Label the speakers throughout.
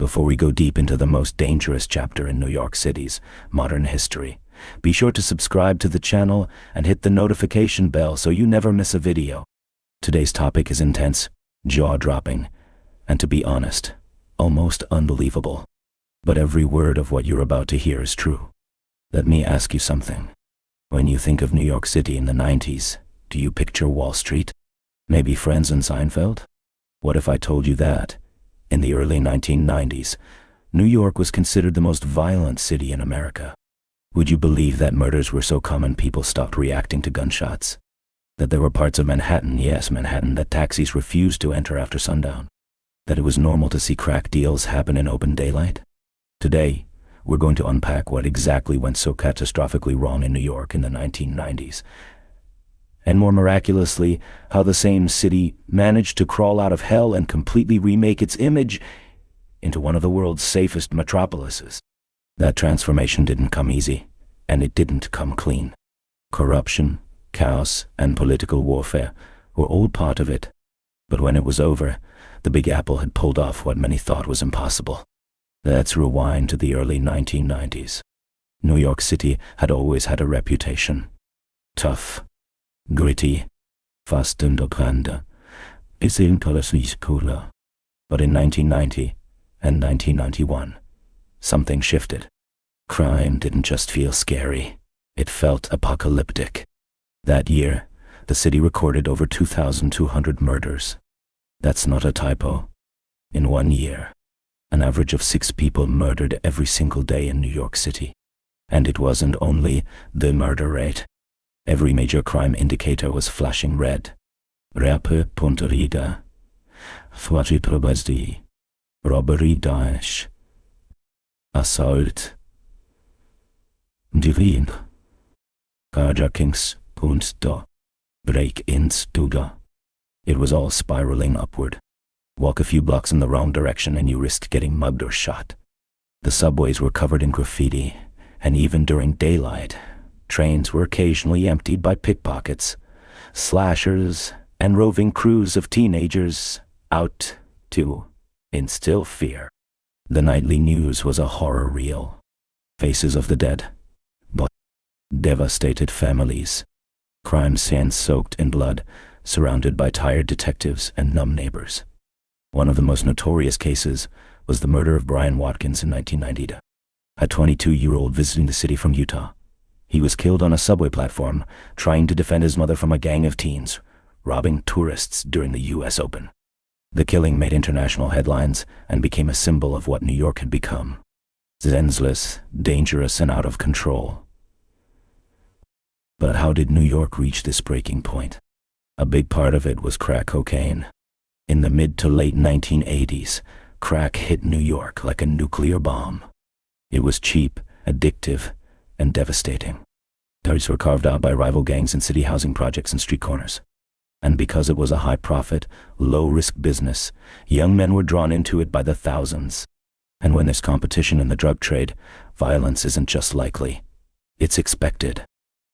Speaker 1: Before we go deep into the most dangerous chapter in New York City's modern history, be sure to subscribe to the channel and hit the notification bell so you never miss a video. Today's topic is intense, jaw-dropping, and to be honest, almost unbelievable. But every word of what you're about to hear is true. Let me ask you something. When you think of New York City in the 90s, do you picture Wall Street? Maybe Friends and Seinfeld? What if I told you that, in the early 1990s, New York was considered the most violent city in America? Would you believe that murders were so common people stopped reacting to gunshots? That there were parts of Manhattan, yes, Manhattan, that taxis refused to enter after sundown? That it was normal to see crack deals happen in open daylight? Today, we're going to unpack what exactly went so catastrophically wrong in New York in the 1990s. And more miraculously, how the same city managed to crawl out of hell and completely remake its image into one of the world's safest metropolises. That transformation didn't come easy, and it didn't come clean. Corruption, chaos, and political warfare were all part of it. But when it was over, the Big Apple had pulled off what many thought was impossible. Let's rewind to the early 1990s. New York City had always had a reputation. Tough, gritty, fast underground, it's intelligently cooler. But in 1990 and 1991, something shifted. Crime didn't just feel scary, it felt apocalyptic. That year, the city recorded over 2,200 murders. That's not a typo. In 1 year, an average of 6 people murdered every single day in New York City. And it wasn't only the murder rate. Every major crime indicator was flashing red. Rape, punterida, Fwajipробazdi, robbery dash, assault, dirin, carjackings, punsta, break-ins, duga. It was all spiraling upward. Walk a few blocks in the wrong direction and you risked getting mugged or shot. The subways were covered in graffiti, and even during daylight, trains were occasionally emptied by pickpockets, slashers, and roving crews of teenagers out to instill fear. The nightly news was a horror reel. Faces of the dead, but devastated families, crime scenes soaked in blood, surrounded by tired detectives and numb neighbors. One of the most notorious cases was the murder of Brian Watkins in 1990, a 22-year-old visiting the city from Utah. He was killed on a subway platform, trying to defend his mother from a gang of teens, robbing tourists during the U.S. Open. The killing made international headlines and became a symbol of what New York had become: senseless, dangerous, and out of control. But how did New York reach this breaking point? A big part of it was crack cocaine. In the mid to late 1980s, crack hit New York like a nuclear bomb. It was cheap, addictive, and devastating. Territories were carved out by rival gangs in city housing projects and street corners. And because it was a high-profit, low-risk business, young men were drawn into it by the thousands. And when there's competition in the drug trade, violence isn't just likely, it's expected.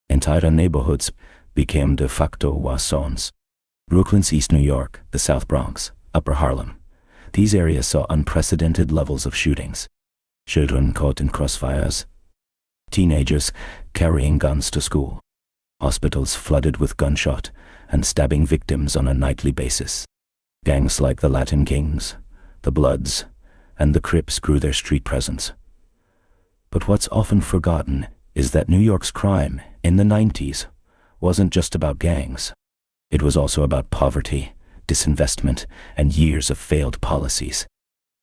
Speaker 1: Entire neighborhoods became de facto war zones. Brooklyn's East New York, the South Bronx, Upper Harlem. These areas saw unprecedented levels of shootings. Children caught in crossfires. Teenagers carrying guns to school. Hospitals flooded with gunshot and stabbing victims on a nightly basis. Gangs like the Latin Kings, the Bloods, and the Crips grew their street presence. But what's often forgotten is that New York's crime in the 90s wasn't just about gangs. It was also about poverty, disinvestment, and years of failed policies.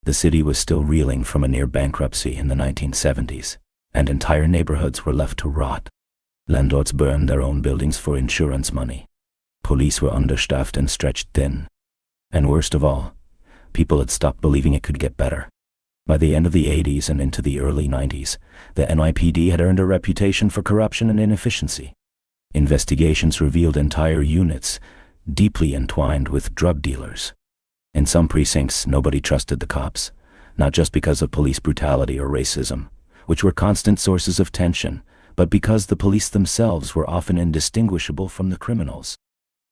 Speaker 1: The city was still reeling from a near bankruptcy in the 1970s, and entire neighborhoods were left to rot. Landlords burned their own buildings for insurance money. Police were understaffed and stretched thin. And worst of all, people had stopped believing it could get better. By the end of the 80s and into the early 90s, the NYPD had earned a reputation for corruption and inefficiency. Investigations revealed entire units deeply entwined with drug dealers. In some precincts, nobody trusted the cops, not just because of police brutality or racism, which were constant sources of tension, but because the police themselves were often indistinguishable from the criminals.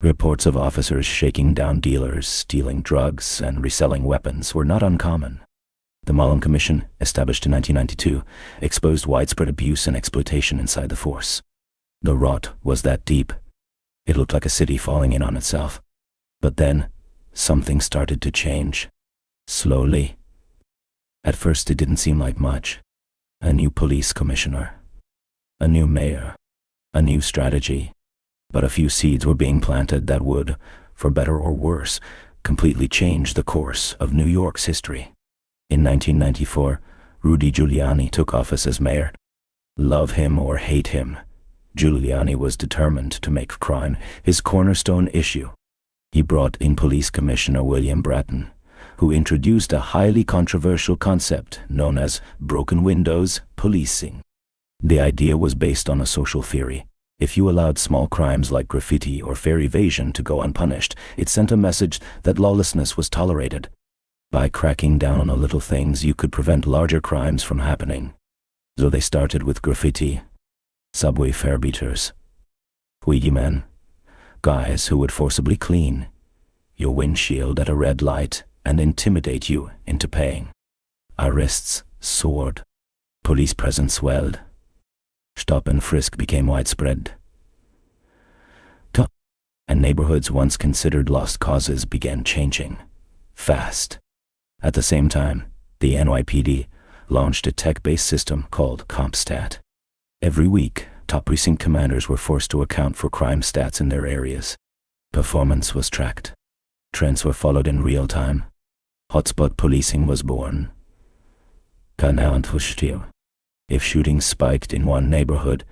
Speaker 1: Reports of officers shaking down dealers, stealing drugs, and reselling weapons were not uncommon. The Mullen Commission, established in 1992, exposed widespread abuse and exploitation inside the force. The rot was that deep. It looked like a city falling in on itself. But then, something started to change. Slowly. At first it didn't seem like much. A new police commissioner. A new mayor. A new strategy. But a few seeds were being planted that would, for better or worse, completely change the course of New York's history. In 1994, Rudy Giuliani took office as mayor. Love him or hate him, Giuliani was determined to make crime his cornerstone issue. He brought in Police Commissioner William Bratton, who introduced a highly controversial concept known as broken windows policing. The idea was based on a social theory. If you allowed small crimes like graffiti or fare evasion to go unpunished, it sent a message that lawlessness was tolerated. By cracking down on the little things, you could prevent larger crimes from happening. So they started with graffiti, subway fare beaters, Ouija men, guys who would forcibly clean your windshield at a red light and intimidate you into paying. Arrests soared. Police presence swelled. Stop and frisk became widespread. And neighborhoods once considered lost causes began changing. Fast. At the same time, the NYPD launched a tech-based system called CompStat. Every week, top precinct commanders were forced to account for crime stats in their areas. Performance was tracked. Trends were followed in real time. Hotspot policing was born. If shootings spiked in one neighborhood,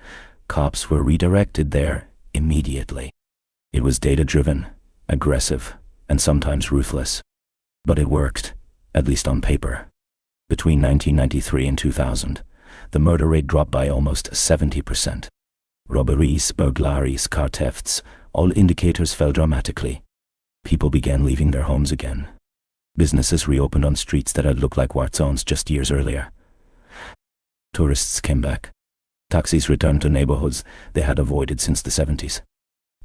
Speaker 1: cops were redirected there immediately. It was data-driven, aggressive, and sometimes ruthless. But it worked, at least on paper. Between 1993 and 2000, the murder rate dropped by almost 70%. Robberies, burglaries, car thefts, all indicators fell dramatically. People began leaving their homes again. Businesses reopened on streets that had looked like war zones just years earlier. Tourists came back. Taxis returned to neighborhoods they had avoided since the 70s.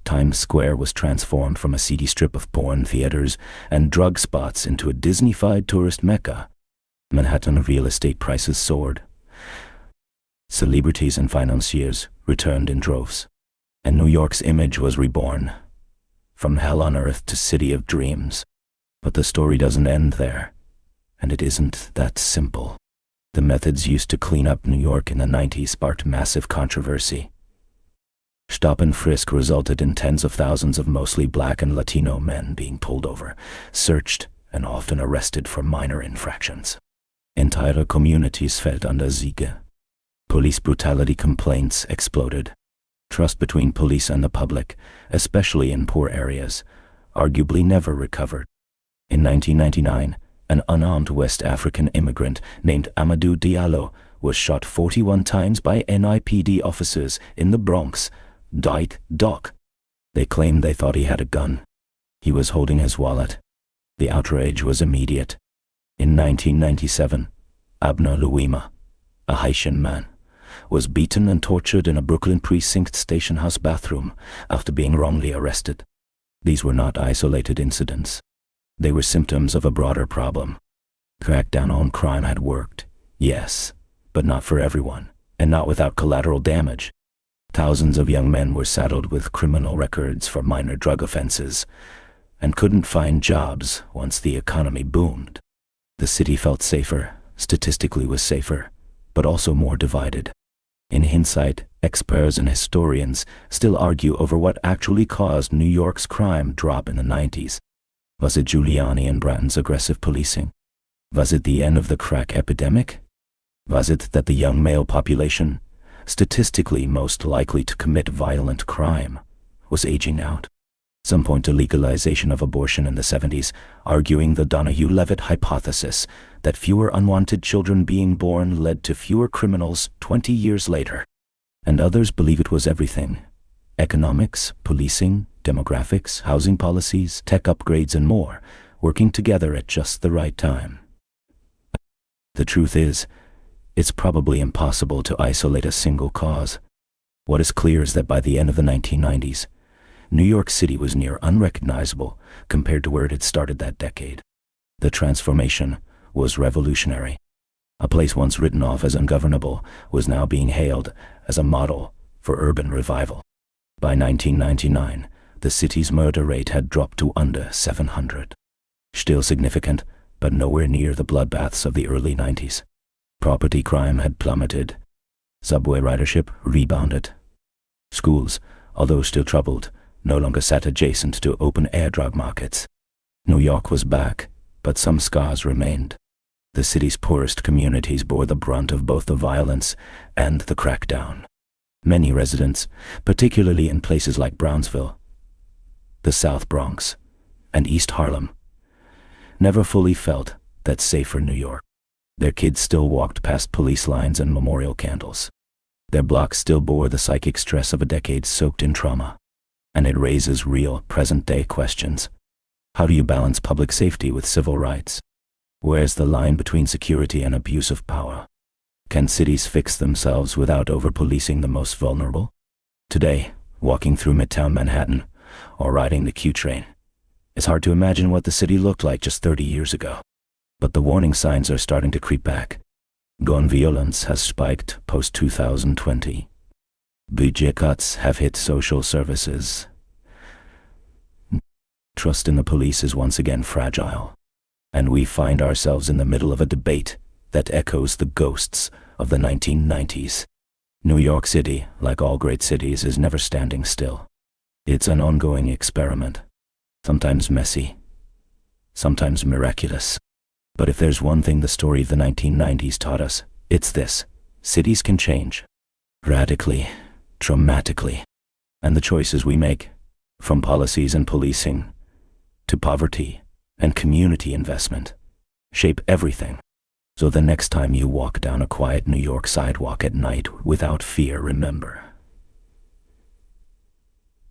Speaker 1: Times Square was transformed from a seedy strip of porn theaters and drug spots into a Disney-fied tourist mecca. Manhattan real estate prices soared. Celebrities and financiers returned in droves. And New York's image was reborn. From hell on earth to city of dreams. But the story doesn't end there. And it isn't that simple. The methods used to clean up New York in the 90s sparked massive controversy. Stop and frisk resulted in tens of thousands of mostly black and Latino men being pulled over, searched, and often arrested for minor infractions. Entire communities felt under siege. Police brutality complaints exploded. Trust between police and the public, especially in poor areas, arguably never recovered. In 1999, an unarmed West African immigrant named Amadou Diallo was shot 41 times by NYPD officers in the Bronx. Doc. They claimed they thought he had a gun. He was holding his wallet. The outrage was immediate. In 1997, Abner Louima, a Haitian man, was beaten and tortured in a Brooklyn precinct station house bathroom after being wrongly arrested. These were not isolated incidents. They were symptoms of a broader problem. Crackdown on crime had worked, yes, but not for everyone, and not without collateral damage. Thousands of young men were saddled with criminal records for minor drug offenses and couldn't find jobs once the economy boomed. The city felt safer, statistically was safer, but also more divided. In hindsight, experts and historians still argue over what actually caused New York's crime drop in the 90s. Was it Giuliani and Bratton's aggressive policing? Was it the end of the crack epidemic? Was it that the young male population, statistically most likely to commit violent crime, was aging out? Some point to legalization of abortion in the 70s, arguing the Donahue-Levitt hypothesis that fewer unwanted children being born led to fewer criminals 20 years later. And others believe it was everything: economics, policing, demographics, housing policies, tech upgrades, and more, working together at just the right time. The truth is, it's probably impossible to isolate a single cause. What is clear is that by the end of the 1990s, New York City was near unrecognizable compared to where it had started that decade. The transformation, was revolutionary. A place once written off as ungovernable was now being hailed as a model for urban revival. By 1999, the city's murder rate had dropped to under 700. Still significant, but nowhere near the bloodbaths of the early 90s. Property crime had plummeted. Subway ridership rebounded. Schools, although still troubled, no longer sat adjacent to open-air drug markets. New York was back, but some scars remained. The city's poorest communities bore the brunt of both the violence and the crackdown. Many residents, particularly in places like Brownsville, the South Bronx, and East Harlem, never fully felt that safer New York. Their kids still walked past police lines and memorial candles. Their blocks still bore the psychic stress of a decade soaked in trauma. And it raises real, present-day questions. How do you balance public safety with civil rights? Where's the line between security and abuse of power? Can cities fix themselves without over-policing the most vulnerable? Today, walking through Midtown Manhattan, or riding the Q train, it's hard to imagine what the city looked like just 30 years ago. But the warning signs are starting to creep back. Gun violence has spiked post-2020. Budget cuts have hit social services. Trust in the police is once again fragile. And we find ourselves in the middle of a debate that echoes the ghosts of the 1990s. New York City, like all great cities, is never standing still. It's an ongoing experiment. Sometimes messy, sometimes miraculous. But if there's one thing the story of the 1990s taught us, it's this: cities can change. Radically, dramatically. And the choices we make, from policies and policing, to poverty and community investment, shape everything. So the next time you walk down a quiet New York sidewalk at night without fear, remember,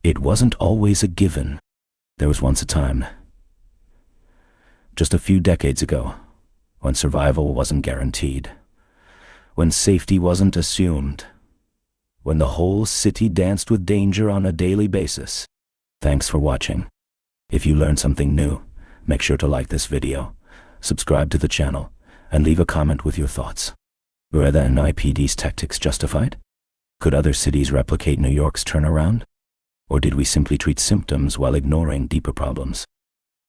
Speaker 1: it wasn't always a given. There was once a time, just a few decades ago, when survival wasn't guaranteed, when safety wasn't assumed, when the whole city danced with danger on a daily basis. Thanks for watching. If you learned something new, make sure to like this video, subscribe to the channel, and leave a comment with your thoughts. Were the NYPD's tactics justified? Could other cities replicate New York's turnaround? Or did we simply treat symptoms while ignoring deeper problems?